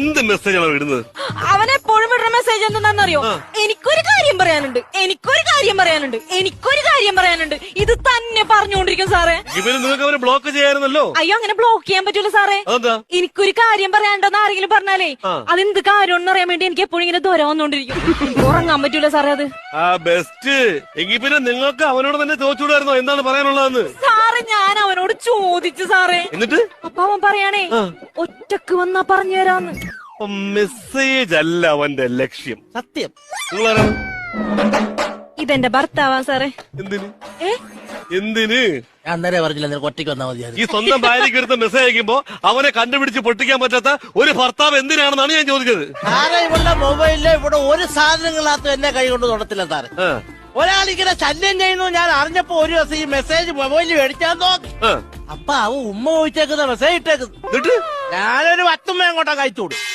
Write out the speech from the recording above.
എന്ത് മെസ്സേജാണ് ഇടുന്നത്? അവനെപ്പോഴും വിടുന്ന മെസ്സേജ് എന്താണെന്നറിയോ? എനിക്കൊരു കാര്യം പറയാനുണ്ട്, എനിക്കൊരു കാര്യം പറയാനുണ്ട്, എനിക്കൊരു കാര്യം പറയാനുണ്ട്. ഇത് തന്നെ പറഞ്ഞുകൊണ്ടിരിക്കും സാറേ. ഇവര് നിങ്ങൾക്ക് അവരെ ബ്ലോക്ക് ചെയ്യാറുന്നല്ലോ. അയ്യോ, അങ്ങനെ ബ്ലോക്ക് ചെയ്യാൻ പറ്റൂല സാറേ. അതെന്താ? എനിക്കൊരു കാര്യം പറയാണ്ടെന്ന് ആരെങ്കിലും പറഞ്ഞാലേ അതെന്ത് കാര്യമെന്ന് അറിയാൻ വേണ്ടി എനിക്ക് എപ്പോഴും ഇങ്ങനെ ദൂരം വന്നോണ്ടിരിക്കും. എനിക്ക് ഉറങ്ങാൻ പറ്റൂല സാറേ അത്. ആ ബെസ്റ്റ്. എങ്കിൽ പിന്നെ നിങ്ങൾക്ക് അവനോട് തന്നെ ചോദിച്ചുകൂടായിരുന്നോ എന്താണ് പറയാനുള്ളതെന്ന്? സാറേ, ഞാൻ അവനോട് ചോദിച്ചു സാറേ. എന്നിട്ട് അപ്പൊ അവൻ പറയാണേ ഒറ്റക്ക് വന്നാ പറഞ്ഞു തരാന്ന്. മെസ്സേജ് അല്ല അവന്റെ ലക്ഷ്യം. സത്യം. നിങ്ങളാരാണ്? ഇതെന്റെ ഭർത്താവാ സാറേ. എന്തിന്? ഏ എന്തിന്? ഞാൻ അന്നേരം പറഞ്ഞില്ല, നിനക്ക് ഒറ്റയ്ക്ക് വന്നാൽ മതിയായിരുന്നു. ഈ സ്വന്തം ഭാര്യയ്ക്ക് എടുത്ത മെസ്സേജ് അയക്കുമ്പോ അവനെ കണ്ടുപിടിച്ച് പൊട്ടിക്കാൻ പറ്റാത്ത ഒരു ഭർത്താവ് എന്തിനാണെന്നാണ് ഞാൻ ചോദിച്ചത്. സാറേ, ഇവളുടെ മൊബൈലില് ഇവിടെ ഒരു സാധനങ്ങളകത്ത് എന്നെ കൈ കൊണ്ട് തൊടത്തില്ല സാറേ. ഒരാളിങ്ങനെ ശല്യം ചെയ്യുന്നു ഞാൻ അറിഞ്ഞപ്പോ ഒരു ദിവസം ഈ മെസ്സേജ് മൊബൈലിൽ മേടിക്കാൻ നോക്കി. അപ്പൊ അവ ഉമ്മ ചോദിച്ചേക്കുന്ന മെസ്സേജ് ഇട്ടേക്കുന്നു. ഞാനൊരു 10 അങ്ങോട്ടാ കഴിച്ചു കൊടുക്കും.